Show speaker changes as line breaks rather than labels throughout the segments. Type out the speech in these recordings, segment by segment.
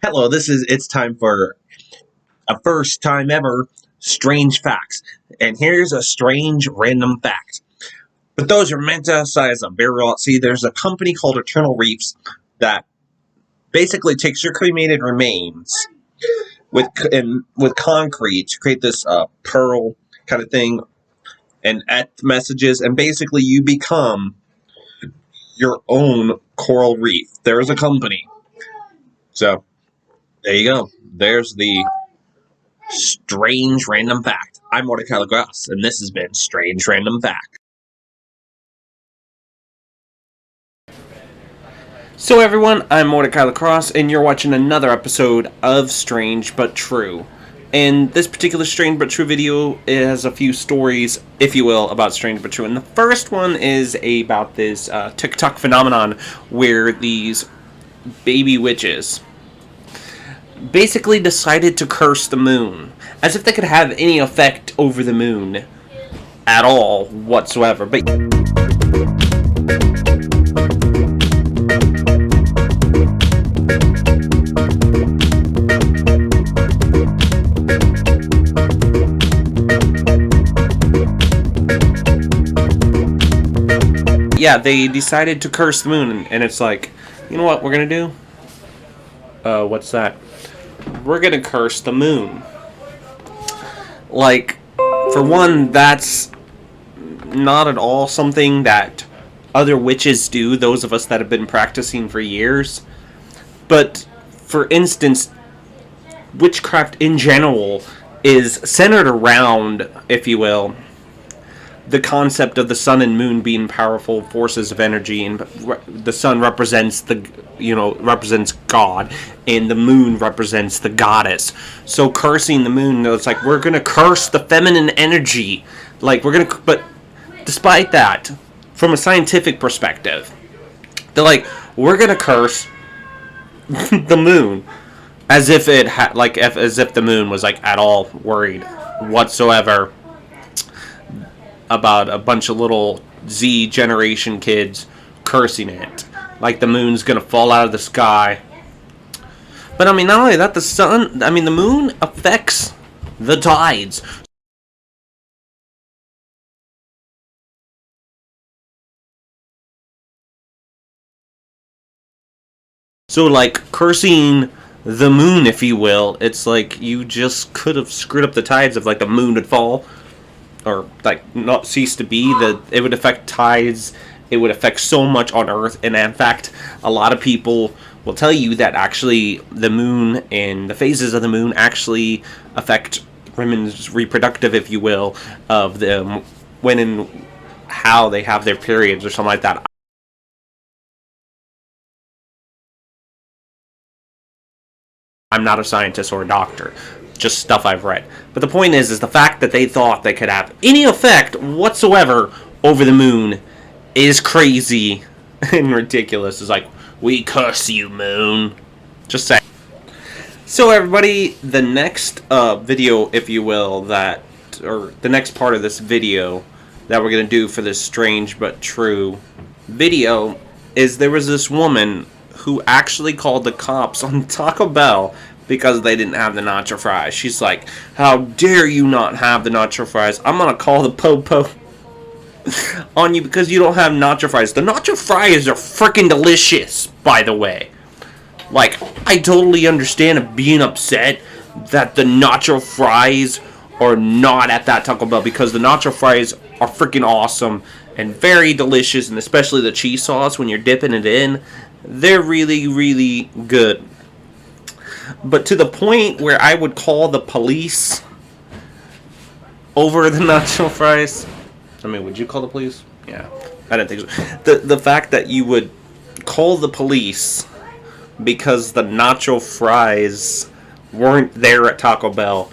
Hello, it's time for a first time ever strange facts. And here's a strange random fact. But those are meant to size a burial. See, there's a company called Eternal Reefs that basically takes your cremated remains with concrete to create this pearl kind of thing and add messages, and basically you become your own coral reef. There is a company. So there you go. There's the strange random fact. I'm Mordecai LaGrasse, and this has been Strange Random Fact.
So everyone, I'm Mordecai LaCrosse, and you're watching another episode of Strange But True. And this particular Strange But True video has a few stories, if you will, about Strange But True. And the first one is about this TikTok phenomenon where these baby witches basically decided to curse the moon, as if they could have any effect over the moon at all whatsoever. But yeah, they decided to curse the moon, and it's like, you know what we're gonna do? What's that? We're gonna curse the moon. Like, for one, that's not at all something that other witches do, those of us that have been practicing for years. But, for instance, witchcraft in general is centered around, if you will, the concept of the sun and moon being powerful forces of energy, and the sun represents represents God, and the moon represents the goddess. So cursing the moon, it's like we're gonna curse the feminine energy, but despite that, from a scientific perspective, they're like, we're gonna curse the moon, as if as if the moon was like at all worried whatsoever about a bunch of little Z generation kids cursing it. Like the moon's gonna fall out of the sky. But I mean, not only that, the moon affects the tides. So, like, cursing the moon, if you will, it's like you just could have screwed up the tides if, like, the moon would fall, or like not cease to be. That it would affect tides, it would affect so much on Earth. And in fact, a lot of people will tell you that actually the moon and the phases of the moon actually affect women's reproductive, if you will, of them when and how they have their periods or something like that. I'm not a scientist or a doctor, just stuff I've read. But the point is the fact that they thought they could have any effect whatsoever over the moon is crazy and ridiculous. It's like, we curse you, moon. Just saying. So everybody, the next video, if you will, the next part of this video that we're going to do for this Strange But True video is there was this woman who actually called the cops on Taco Bell because they didn't have the nacho fries. She's like, how dare you not have the nacho fries? I'm going to call the po-po on you because you don't have nacho fries. The nacho fries are freaking delicious, by the way. Like, I totally understand being upset that the nacho fries are not at that Taco Bell, because the nacho fries are freaking awesome and very delicious, and especially the cheese sauce when you're dipping it in. They're really, really good. But to the point where I would call the police over the nacho fries. I mean, would you call the police? Yeah, I didn't think so. The fact that you would call the police because the nacho fries weren't there at Taco Bell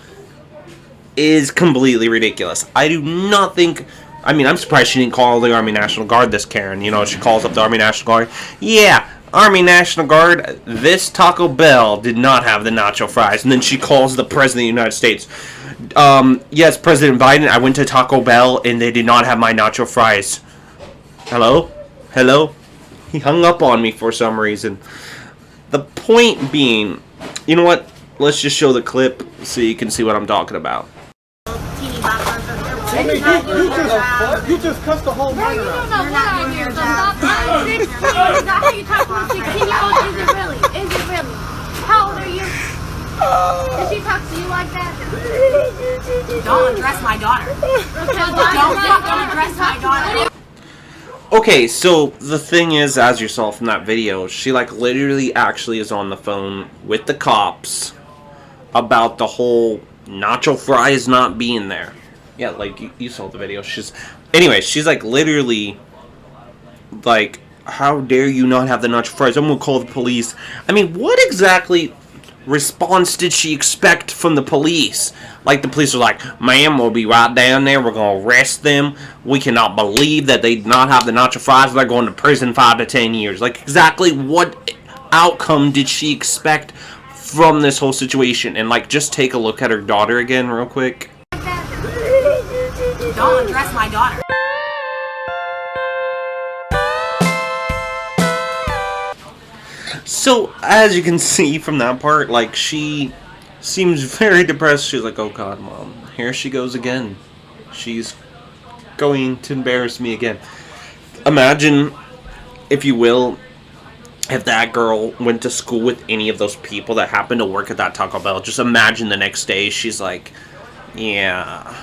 is completely ridiculous. I do not think... I mean, I'm surprised she didn't call the Army National Guard, this Karen. You know, she calls up the Army National Guard. Yeah, Army National Guard, this Taco Bell did not have the nacho fries. And then she calls the President of the United States. Yes, President Biden, I went to Taco Bell and they did not have my nacho fries. Hello? Hello? He hung up on me for some reason. The point being, You know what? Let's just show the clip so you can see what I'm talking about.
You just cussed the whole murder out.
You're not doing your job. I'm 16. Is that how you talk to a 16-year-old? Is it really? Is it really? How old are you? Does she talk to you like that?
Don't address my daughter. Don't address my daughter.
Okay, so the thing is, as you saw from that video, she like literally actually is on the phone with the cops about the whole nacho fries not being there. Yeah, like you saw the video. Anyway, she's like literally like, how dare you not have the nacho fries? I'm gonna call the police. I mean, what exactly response did she expect from the police? Like, the police are like, ma'am, we'll be right down there, we're gonna arrest them, we cannot believe that they did not have the nacho fries, they're going to prison 5 to 10 years. Like, exactly what outcome did she expect from this whole situation? And like, just take a look at her daughter again real quick.
Don't address my daughter.
So, as you can see from that part, like, she seems very depressed. She's like, oh god, mom, here she goes again. She's going to embarrass me again. Imagine, if you will, if that girl went to school with any of those people that happened to work at that Taco Bell. Just imagine the next day she's like, yeah,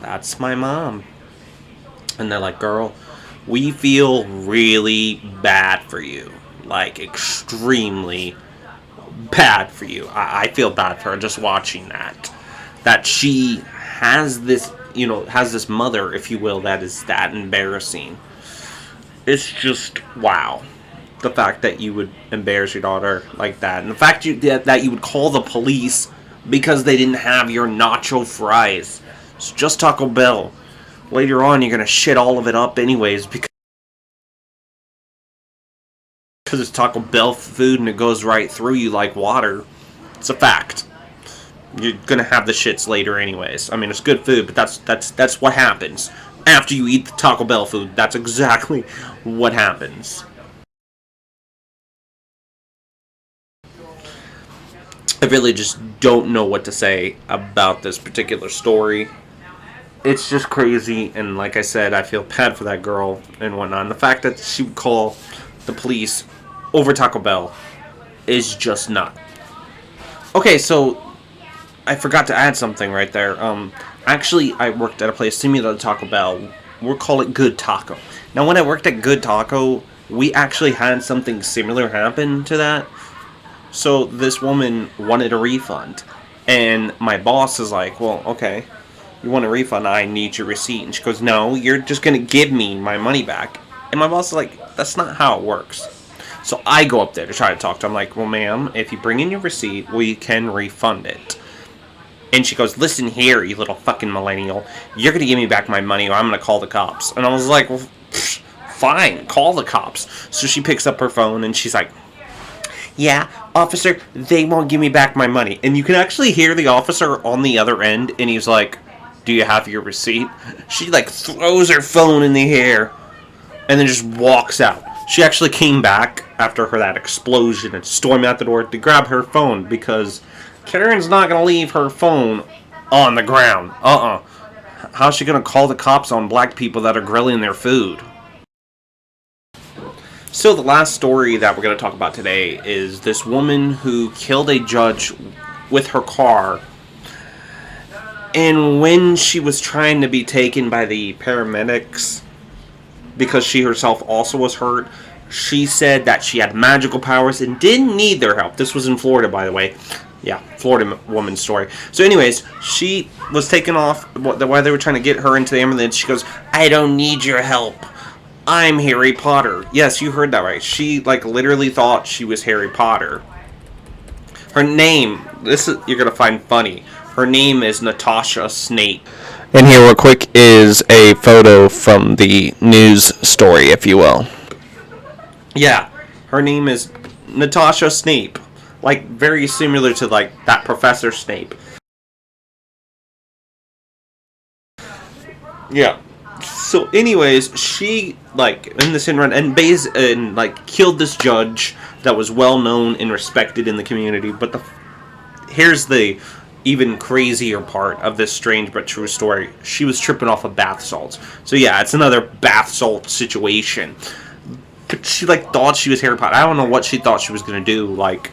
that's my mom. And they're like, girl, we feel really bad for you. Like, extremely bad for you. I feel bad for her just watching that. That she has this, has this mother, if you will, that is that embarrassing. It's just, wow. The fact that you would embarrass your daughter like that. And the fact that you would call the police because they didn't have your nacho fries. It's just Taco Bell. Later on, you're going to shit all of it up anyways because it's Taco Bell food and it goes right through you like water. It's a fact. You're gonna have the shits later anyways. I mean, it's good food, but that's what happens after you eat the Taco Bell food. That's exactly what happens. I really just don't know what to say about this particular story. It's just crazy, and like I said, I feel bad for that girl and whatnot. And the fact that she would call the police over Taco Bell is just not. Okay, so I forgot to add something right there. Actually, I worked at a place similar to Taco Bell. We'll call it Good Taco. Now, when I worked at Good Taco, we actually had something similar happen to that. So this woman wanted a refund, and my boss is like, well, okay, you want a refund, I need your receipt. And she goes, no, you're just going to give me my money back. And my boss is like, that's not how it works. So I go up there to try to talk to him. I'm like, well, ma'am, if you bring in your receipt, we can refund it. And she goes, listen here, you little fucking millennial. You're going to give me back my money or I'm going to call the cops. And I was like, well, fine, call the cops. So she picks up her phone and she's like, yeah, officer, they won't give me back my money. And you can actually hear the officer on the other end, and he's like, do you have your receipt? She like throws her phone in the air and then just walks out. She actually came back after that explosion and stormed out the door to grab her phone because Karen's not going to leave her phone on the ground. How's she going to call the cops on black people that are grilling their food? So the last story that we're going to talk about today is this woman who killed a judge with her car. And when she was trying to be taken by the paramedics, because she herself also was hurt, she said that she had magical powers and didn't need their help. This was in Florida, by the way. Yeah, Florida woman's story. So anyways, she was taken off while they were trying to get her into the ambulance. She goes, I don't need your help. I'm Harry Potter. Yes, you heard that right. She like literally thought she was Harry Potter. Her name, you're going to find funny. Her name is Natasha Snape. And here real quick is a photo from the news story, if you will. Yeah, her name is Natasha Snape. Like, very similar to, like, that Professor Snape. Yeah. So, anyways, she, like, in this run, and like, killed this judge that was well known and respected in the community. But the here's the even crazier part of this strange but true story. She was tripping off of bath salts. So yeah, it's another bath salt situation. But she like thought she was Harry Potter. I don't know what she thought she was gonna do, like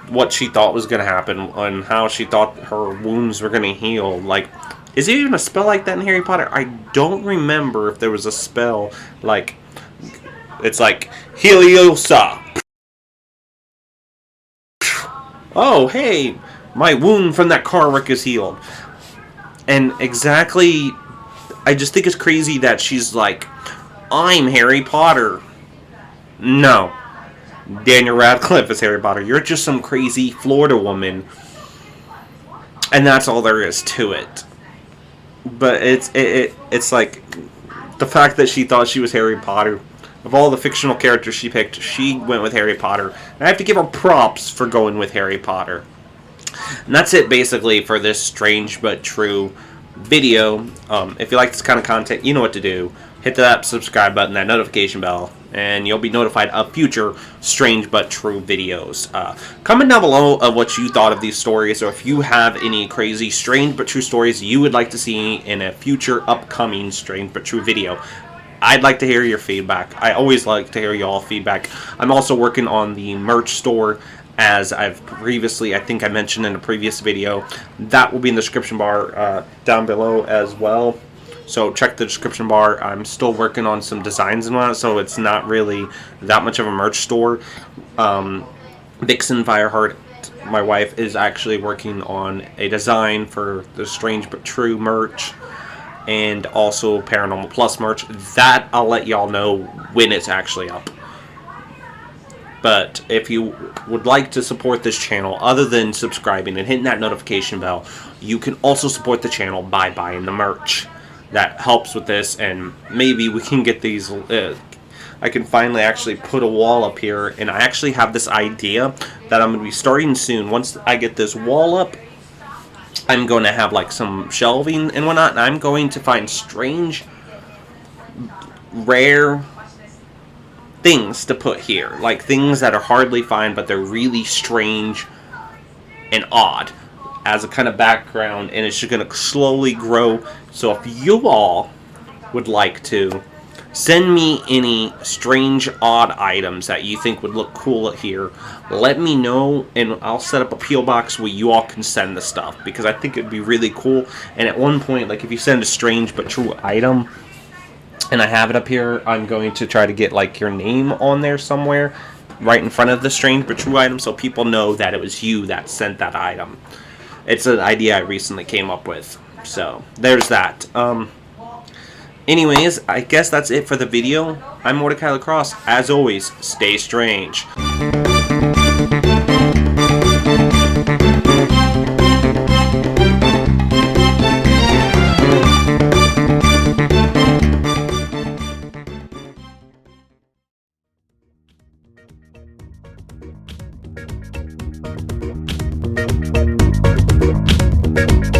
what she thought was gonna happen and how she thought her wounds were gonna heal. Like, is there even a spell like that in Harry Potter? I don't remember if there was a spell like, it's like Heliosa. Oh, hey, my wound from that car wreck is healed. And exactly, I just think it's crazy that she's like, I'm Harry Potter. No. Daniel Radcliffe is Harry Potter. You're just some crazy Florida woman. And that's all there is to it. But it's like, the fact that she thought she was Harry Potter. Of all the fictional characters she picked, she went with Harry Potter. And I have to give her props for going with Harry Potter. And that's it basically for this strange but true video. If you like this kind of content, you know what to do. Hit that subscribe button, that notification bell, and you'll be notified of future strange but true videos. Comment down below of what you thought of these stories, or if you have any crazy strange but true stories you would like to see in a future upcoming strange but true video. I'd like to hear your feedback. I always like to hear y'all feedback. I'm also working on the merch store, as I've previously, I think I mentioned in a previous video. That will be in the description bar down below as well. So check the description bar. I'm still working on some designs and whatnot, so it's not really that much of a merch store. Vixen Fireheart, my wife, is actually working on a design for the Strange But True merch, and also Paranormal Plus merch. That I'll let y'all know when it's actually up. But if you would like to support this channel, other than subscribing and hitting that notification bell, you can also support the channel by buying the merch. That helps with this, and maybe we can get these, I can finally actually put a wall up here, and I actually have this idea that I'm going to be starting soon. Once I get this wall up, I'm going to have like some shelving and whatnot, and I'm going to find strange, rare things to put here. Like things that are hardly found, but they're really strange and odd as a kind of background, and it's just going to slowly grow. So if you all would like to send me any strange, odd items that you think would look cool here, let me know, and I'll set up a P.O. box where you all can send the stuff, because I think it'd be really cool. And at one point, like if you send a strange but true item, and I have it up here, I'm going to try to get like your name on there somewhere, right in front of the strange but true item, so people know that it was you that sent that item. It's an idea I recently came up with. So, there's that. Anyways, I guess that's it for the video. I'm Mordecai Lacrosse. As always, stay strange.
Thank you.